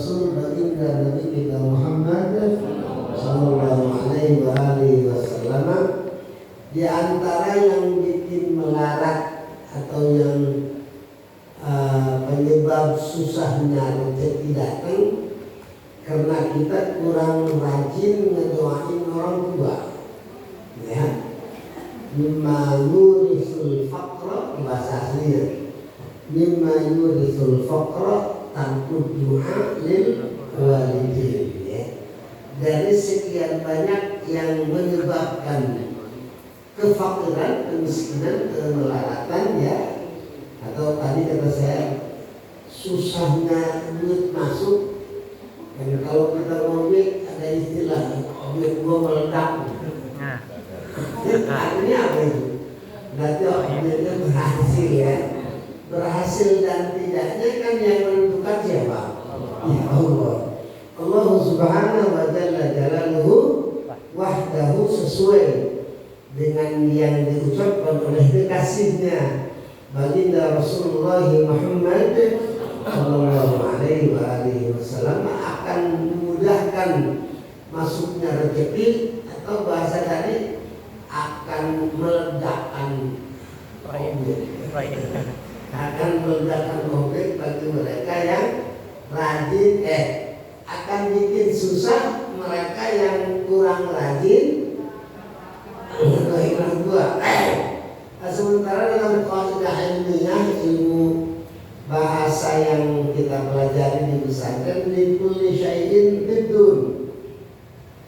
Rasul baginda Nabi kita Muhammad sallallahu alaihi wasallam. Di antara yang bikin melarat atau yang penyebab susahnya rezeki datang karena kita kurang rajin ngedoain orang tua, ya. Mimma yurisul faqra, bahasa aslinya mimma yurisul faqra tanqud du'a lil walidin, ya. Dari sekian banyak yang menyebabkan kefakiran, kemiskinan, kemelaratan, ya. Atau tadi kata saya susahnya duit masuk. Dan kalau kita mau duit ada istilah duit gua meledak. Artinya apa itu? Berarti duitnya berhasil, ya. Berhasil dan tidaknya kan yang menentukan siapa? Ya Allah. Allah subhanahu wa ta'ala jalaluhu wahdahu, sesuai dengan yang diucapkan oleh kekasihnya baginda Rasulullah Muhammad sallallahu alaihi wasallam, akan memudahkan masuknya rezeki, atau bahasa tadi akan meledakkan akan meledakkan objek bagi mereka yang rajin, akan bikin susah mereka yang kurang rajin orang tua. Sementara dalam kaidah ilmiah, ilmu bahasa yang kita pelajari di pesantren, di kulli syai'in bidun,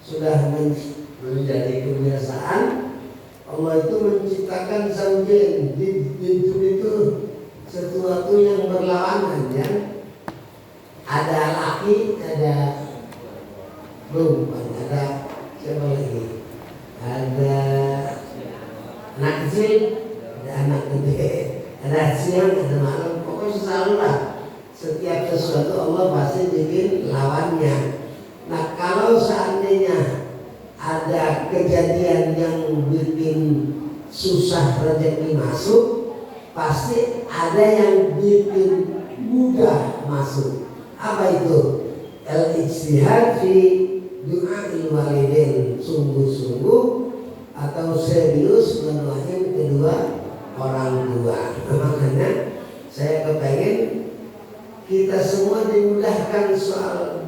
sudah menjadi kebiasaan. Allah itu menciptakan zaujain, bidun itu sesuatu yang berlawanan, ya. Ada laki, ada perempuan, ada siapa lagi? Ada anak kecil, ada anak gede, ada siang, ada malam. Pokoknya selalu lah, setiap sesuatu Allah pasti bikin lawannya. Nah, kalau seandainya ada kejadian yang bikin susah rezeki masuk, pasti ada yang bikin mudah masuk. Apa itu? Al-ijtihad fi du'a'il walidain, sungguh-sungguh atau serius mendoain kedua orang tua. Makanya saya kepengen kita semua dimudahkan soal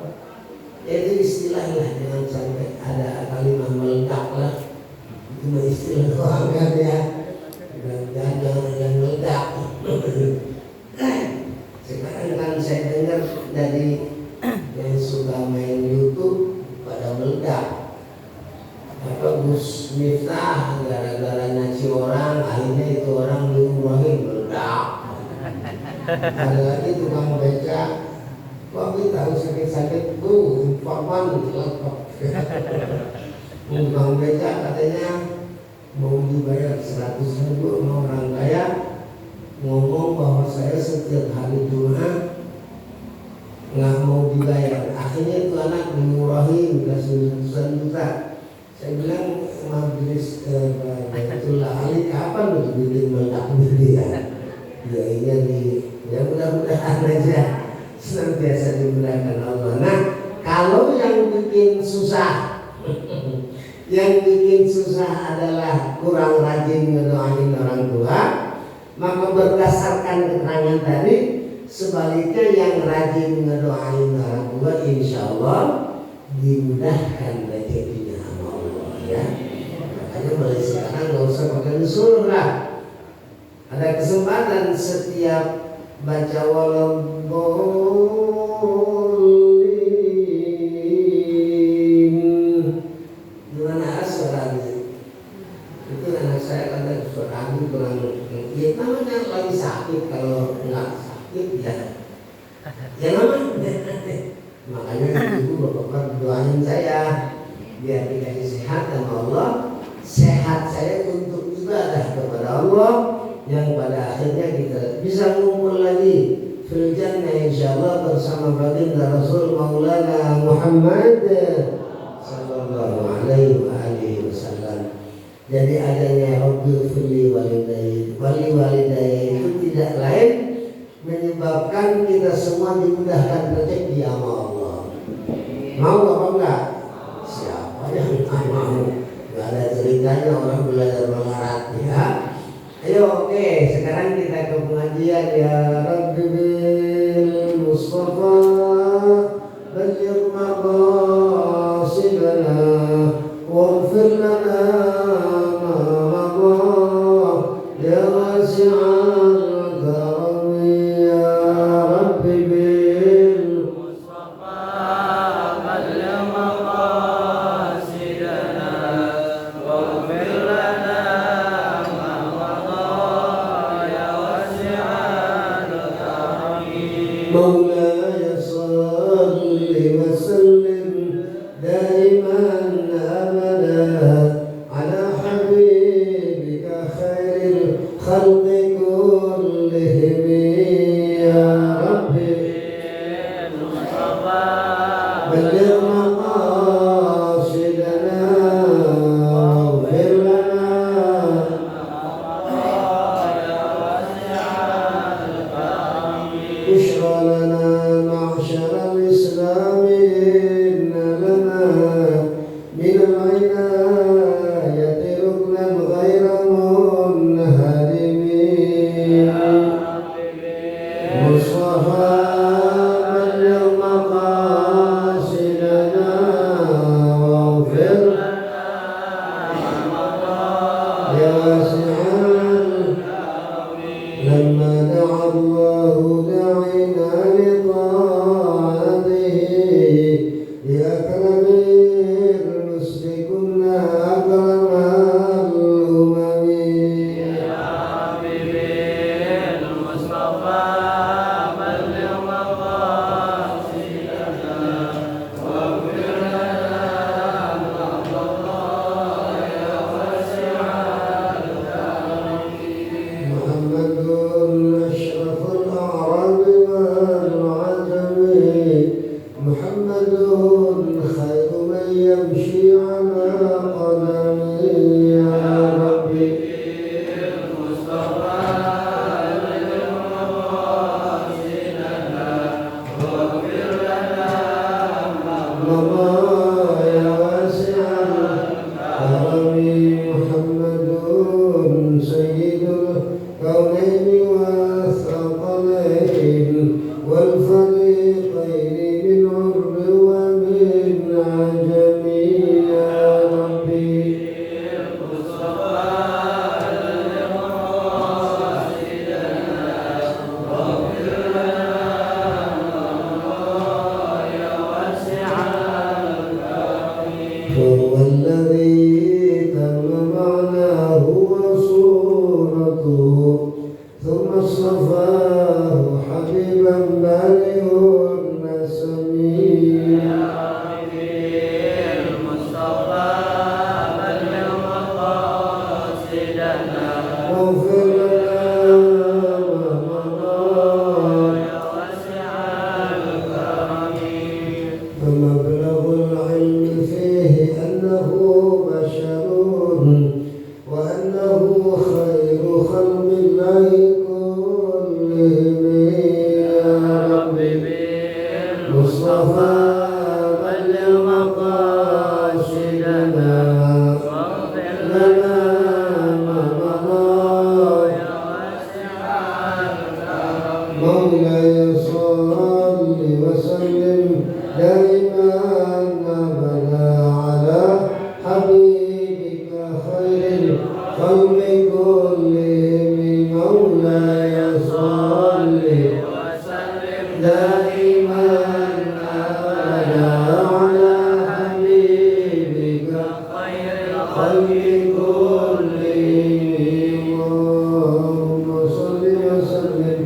itu, istilahnya jangan sampai ada kalimat meledak lah, itu istilah doang kan, ya. Jangan yang meledak. Sekarang kan saya dengar dari yang suka main YouTube pada meledak. Apa Gus Miftah gara-gara nyaci orang, akhirnya itu orang diumrohin, meledak. Ada lagi tukang beca, kok kita harus sakit-sakit tuh, informan lengkap. Tukang beca katanya mau dibayar 100.000 sama orang kaya, ngomong bahwa saya setiap hari Jumat nggak mau dibayar. Akhirnya itu anak dimurahi udah 900 juta. Saya bilang majelis Baitullah Ali kapan untuk bikin meledak dia? Ya ini ya mudah-mudahan aja senantiasa dimudahkan Allah. Nah, kalau yang bikin susah yang bikin susah adalah kurang rajin ngedoain orang tua, maka berdasarkan keterangan tadi, sebaliknya yang rajin ngedoain orang tua insya Allah dimudahkan rezekinya sama Allah, ya. Makanya mulai sekarang nggak usah pakai nusul lah. Ada kesempatan setiap baca waladhdallin, gimana suaranya? Itu anak saya kata suaranya kurang, ya namanya lagi sakit, kalau nggak sakit ya namanya. Makanya ibu bapak doain saya biar dikasih sehat sama Allah, sehat saya untuk ibadah kepada Allah, yang pada akhirnya kita bisa ngumpul lagi fil jannah insyaallah bersama baginda Rasul Maulana Muhammad sallallahu alaihi wasallam. Jadi adanya Rabbil firli walidayya itu tidak lain menyebabkan kita semua dimudahkan rezeki sama Allah. بلغ مقاصدنا واغفر لنا بشرى لنا معشر الإسلام إن لنا من العناية ركنا غير منهدم مصطفى بلغ مقاصدنا واغفر يا واسع لما دعا الله دعينا لطاعته بأكرم الرسل كنا أكرم الأمم يا حبيبي المصطفى بلغ مقاصدنا واغفر لنا يا واسع محمد أشرف الأعراب والعجم محمد خير من يمشي على قدمه يا ربي المصطفى بلغ مقاصدنا واغفر لنا يا واسع الكرم محمد سيد الكونين والثقلين والفريقين من عرب ومن عجم يا ربي المصطفى بلغ مقاصدنا واغفر لنا يا واسع الكرم هو الذي تم معناه وصورته ثم اصطفاه حبيبا بالغ النسم يا حبيبي المصطفى بلغ مقاصدنا واغفر لنا ما مضى يا واسع الكرم فمبلغ العلم فيه أنه بشر وأنه خير خلق الله كلهم يا ربي بالمصطفى بلغ مقاصدنا واغفر لنا ما مضى يا واسع الكرم مولاي صل وسلم دائما أبدا على حبيبك خير الخلق كلهم مولاي صل وسلم دائما أبدا على حبيبك خير الخلق كلهم اللهم صل وسلم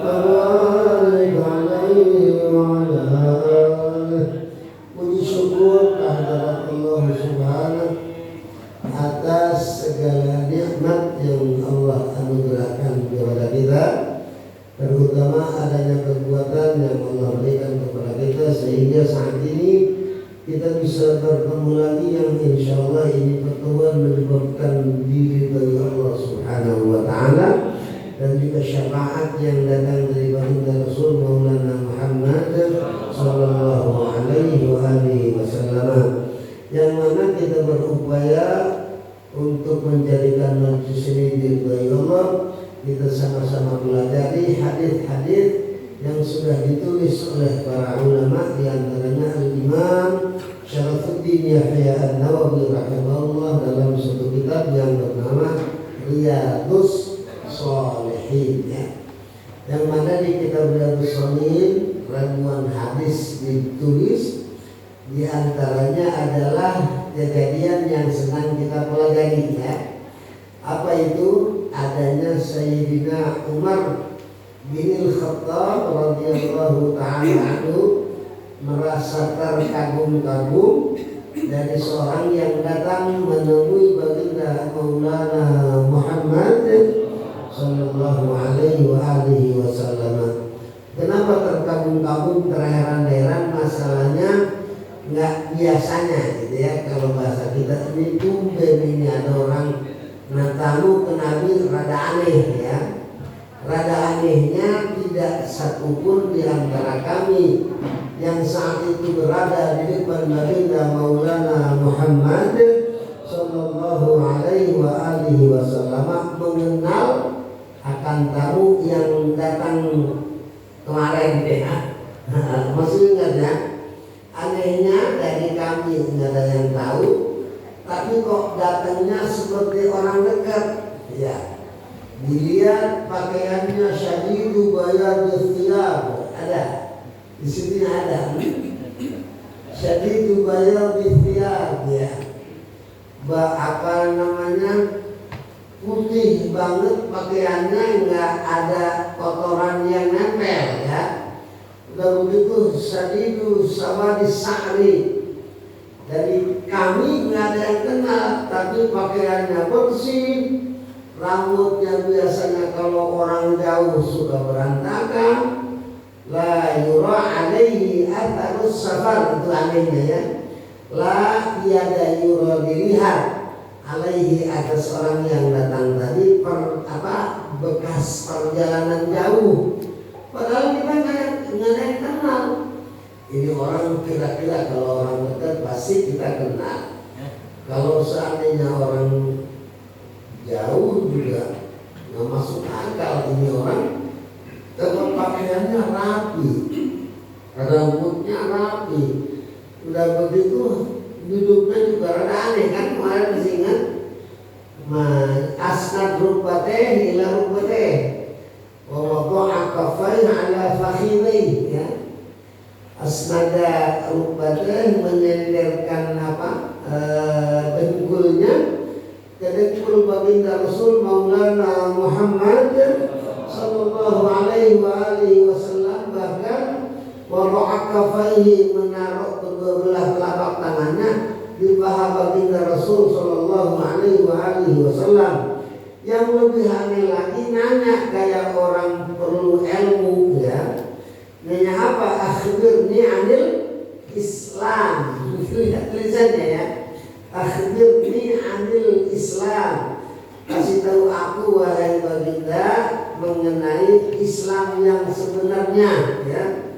وبارك عليه وعلى آله. Puji syukur kehadirat Allah Subhanahu atas segala nikmat yang Allah anugerahkan kepada kita, terutama adanya kekuatan yang Allah berikan kepada kita sehingga saat ini kita bisa bertemu lagi, yang insya Allah ini pertemuan menyebabkan diri dari Allah Subhanahu wa Ta'ala dan juga syafaat yang datang dari baginda Rasul Maulana Muhammad sallallahu alaihi wasallam, yang mana kita berupaya untuk menjadikan majlis ini diridhai Allah. Kita sama-sama pelajari hadis-hadis yang sudah ditulis oleh para ulama, di antaranya Al-Imam Syarafuddin Yahya An-Nawawi rahimahullah dalam satu kitab yang bernama Riyadhus Shalihin, yang mana di kitab Riyadhus Shalihin ribuan hadis ditulis. Di antaranya adalah kejadian yang senang kita pelajari, ya. Apa itu? Adanya Sayyidina Umar bin Al-Khattab radhiyallahu ta'ala anhu merasa terkagum-kagum dari seorang yang datang menemui baginda Maulana Muhammad sallallahu alaihi wasallam. Kenapa terkagum-kagum, terheran-heran? Masalahnya biasanya gitu ya, kalau bahasa kita ini tumben ini ada orang natamu ke Nabi rada aneh ya. Rada anehnya tidak satupun di antara kami yang saat itu berada di depan baginda Maulana Muhammad sallallahu alaihi wa alihi wasallam mengenal akan tamu yang datang kemarin ya. Masih ingat ya? Anehnya dari kami tidak ada yang tahu, tapi kok datangnya seperti orang dekat ya. Dilihat pakaiannya syadidu bayadus thiyab, ada di sini ada syadidu bayadus thiyab ya. Apa namanya, putih banget pakaiannya, nggak ada kotoran yang nempel ya. Udah begitu syadidu sawadis sa'ri. Dari kami nggak ada yang kenal, tapi pakaiannya bersih, rambutnya biasanya kalau orang jauh suka berantakan, la yura alaihi atharus safar, itu anehnya ya. La tiada yura dilihat alaihi atas orang yang datang tadi bekas perjalanan jauh. Padahal kita nggak ada yang kenal. Ini orang kira-kira kalau orang dekat pasti kita kenal. Kalau seandainya orang jauh juga nggak masuk akal, ini orang kalau pakaiannya rapi, rambutnya rapi, udah begitu duduknya juga rada aneh kan, kemarin masih ingat asnad rukbateh ila rukbateh wa wada'a kaffaihi ala fakhidaihi ya. Asnada rukbateh menyenderkan dengkulnya ke dengkul baginda Rasul Maulana Muhammad sallallahu alaihi wa alihi wasallam, bahkan wada'a kaffaihi menaruh kedua belah telapak tangannya di paha baginda Rasul sallallahu alaihi wa alihi wasallam. Yang lebih aneh lagi, nanya kayak orang perlu ilmu ya. Nanya apa? Akhbirni anil Islam. Lihat tulisannya ya. Akhbirni anil Islam. Kasih tahu aku wahai baginda mengenai Islam yang sebenarnya ya.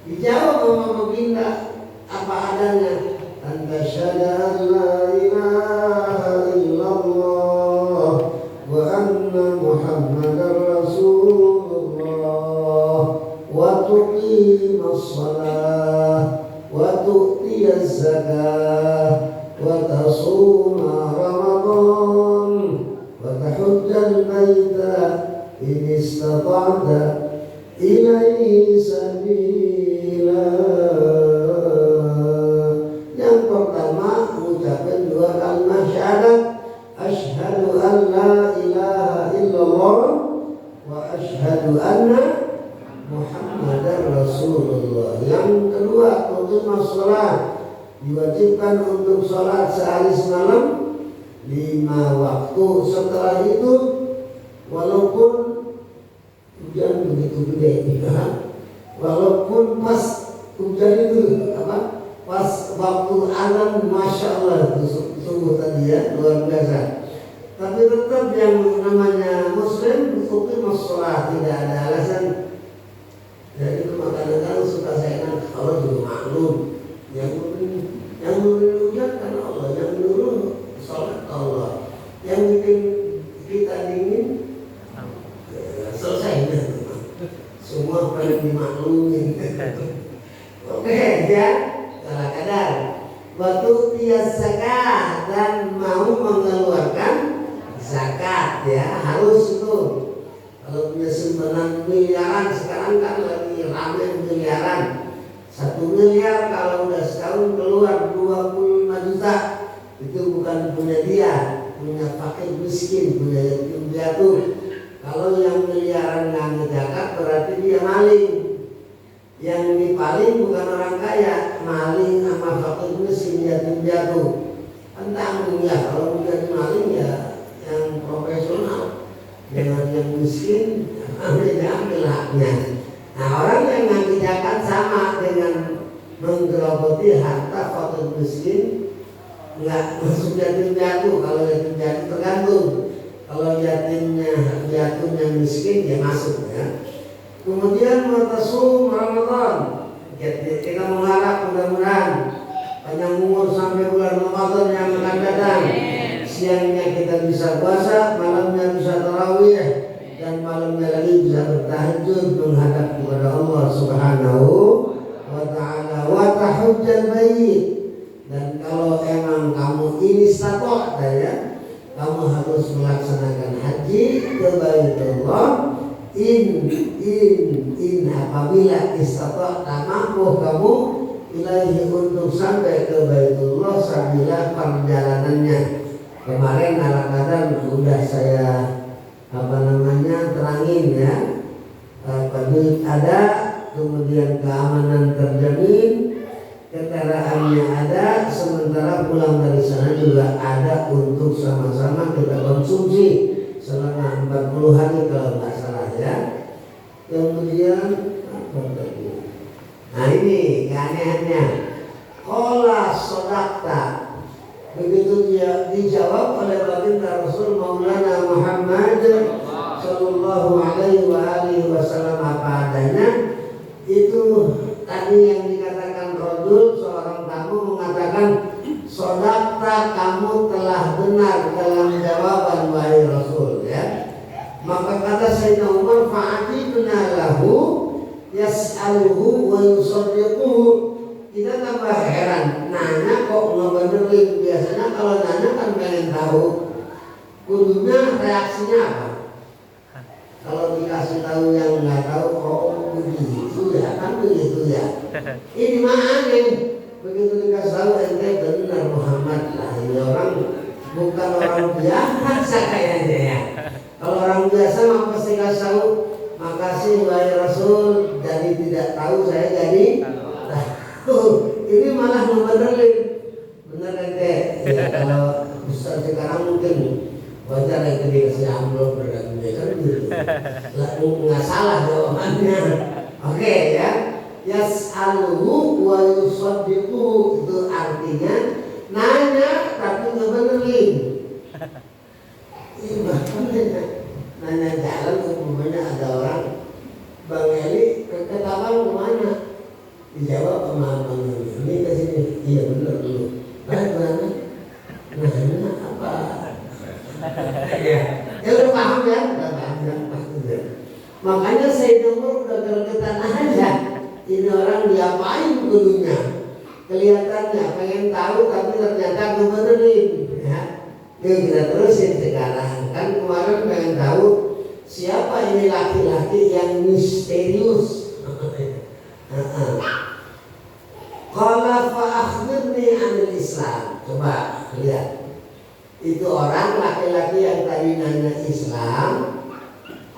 Dijawab sama baginda apa adanya. Anta syahada an la ilaha illallah wa anna Muhammadar Rasulullah wa tuqimas shalah wa tu'tiyaz zakah wa tasuma Ramadan wa tahujjal baita in istata'ta ilaihi sabila. Yang pertama mengucapkan dua kalimat syahadat, asyhadu an la ilaha illallah wa asyhadu anna Muhammadar Rasulullah. Yang kedua tuqimus shalah, diwajibkan untuk sholat sehari semalam 5 waktu. Setelah itu walaupun hujan begitu gede walaupun pas hujan itu pas waktu azan, masya Allah sungguh tadi ya luar biasa. Tapi tetap yang namanya muslim tuqimus shalah, tidak ada alasan. Jadi kadang-kadang suka saya kan Allah juga maklum, yang memberi hujan karena Allah, yang menurun sholat Allah, yang bikin kita dingin selesai semua pada dimaklumin. Oke ya, salah kadar. Waktu tias zakat dan mau mengeluarkan zakat ya, harus itu. Kalau punya simpanan miliaran, sekarang kan lagi ramai miliaran. 1 miliar kalau udah setahun keluar 25 juta, itu bukan punya dia, punya fakir miskin, punya yatim piatu. Kalau yang miliaran nggak ngezakat berarti dia maling. Yang dipaling bukan orang kaya, maling sama fakir miskin, yatim piatu. Tentang ya, kalau menjadi maling ya yang profesional, dengan yang miskin ambil haknya. Nah, orang yang nggak zakat sama dengan menggerogoti harta fakir miskin, nggak masuk yatim piatu. Kalau yatim piatu tergantung. Kalau yatimnya miskin ya masuk ya. Kemudian watasum Ramadan. Kita mengharap mudah-mudahan panjang umur sampai bulan Ramadan yang akan datang. Siangnya kita bisa puasa, malamnya bisa tarawih, dan malamnya lagi bisa bertahajud menghadap kepada Allah Subhanahu wa ta'ala. Wa tahujjal bait. Dan kalau emang kamu ini istata'ta ya, kamu harus melaksanakan haji ke Baitullah. In apabila istata'ta mampu kamu ilaihi untuk sampai ke Baitullah sambil perjalanannya. Kemarin kadang udah saya terangin ya, duit ada, kemudian keamanan terjamin, kendaraannya ada, sementara pulang dari sana juga ada untuk sama-sama kita konsumsi selama 40 hari kalau nggak salah ya. Kemudian nah ini keanehannya, qala sodakta. Begitu dia dijawab oleh baginda Rasul Maulana Muhammad sallallahu alaihi wasallam apa adanya, itu tadi yang dikatakan rajul, seorang tamu mengatakan, sodakta, kamu telah benar dalam jawaban wahai Rasul ya. Maka kata Sayyidina Umar, fa'ajibna lahu yas'aluhu wa yusaddiquhu. Kita tambah heran, nanya kok ngebenerin. Biasanya kalau nanya kan pengen tahu, kudunya reaksinya apa. Kalau dikasih tahu yang nggak tahu, oh begitu ya, kan begitu ya. Ini mah aneh. Begitu dikasih tahu, ente benar Muhammad lah. Ini orang bukan orang biasa kayaknya ya. Kalau orang biasa mah pasti kasih tahu, makasih wahai Rasul, jadi tidak tahu saya jadi. Ini malah ngebenerin. Bener ente ya, kalau Ustaz sekarang mungkin wajar yang dikasih amplop berdan kan gitu. Nggak salah jawabannya. Oke ya. Yas'aluhu wa yusaddiquhu, itu artinya nanya tapi ngebenerin. Ini bahkan nanya jalan, umpamanya ada orang, Bang Eli ke Ketapang kemana? Dijawab sama Bang Eli, ini ke sini. Iya benar dulu. Mana? Nanya apa? Ya udah paham ya, maksudnya. Makanya saya dengar udah gergetan aja. Ini orang diapain dulunya? Kelihatannya pengen tahu tapi ternyata benerin ya. Yuk kita terusin sekarang. Kan kemarin pengen tahu siapa ini laki-laki yang misterius. Qala fa akhbirni 'anil Islam. Coba lihat. Itu orang laki-laki yang tadi nanya Islam,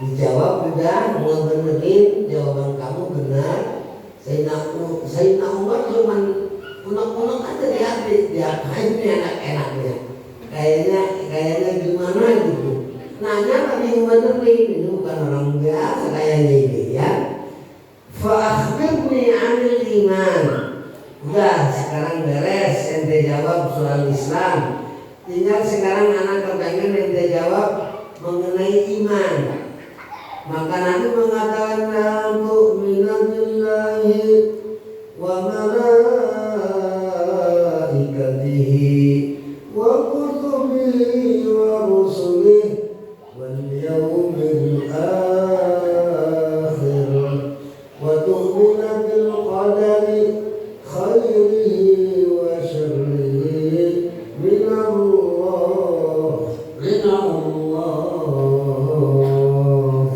dijawab udah ngebenerin, jawaban kamu benar. Sayyidina Umar cuman unek-unek aja di hati, diapain nih enak-enaknya. Kayaknya gimana gitu. Nanya tapi ngebenerin, ini bukan orang biasa kayaknya ini ya. Fa akhbirni 'anil iman. Udah sekarang beres, ente jawab soal Islam. Tinggal sekarang anak kepengen ente jawab mengenai iman. Maka Nabi mengatakan tu'minu billahi wa malaikatihi wa kutubihi wa rusulihi wal yawmil akhir wa tu'minu bil qadari khairihi wa syarrihi min Allah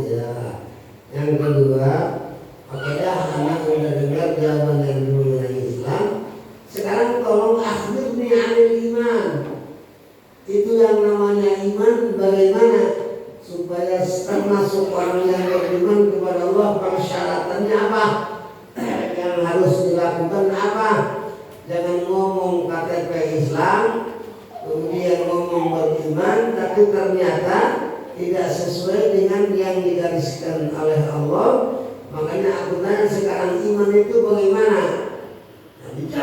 ya. Yang kedua, oke dah, anak udah dengar jawaban yang dulu dari Islam. Sekarang tolong akhbirni 'anil iman. Itu yang namanya iman bagaimana supaya termasuk orang yang beriman kepada Allah, persyaratannya apa? Yang harus dilakukan apa? Jangan ngomong KTP Islam, kemudian ngomong beriman, tapi ternyata tidak sesuai dengan yang digariskan oleh Allah. Makanya aku tanya sekarang, iman itu bagaimana?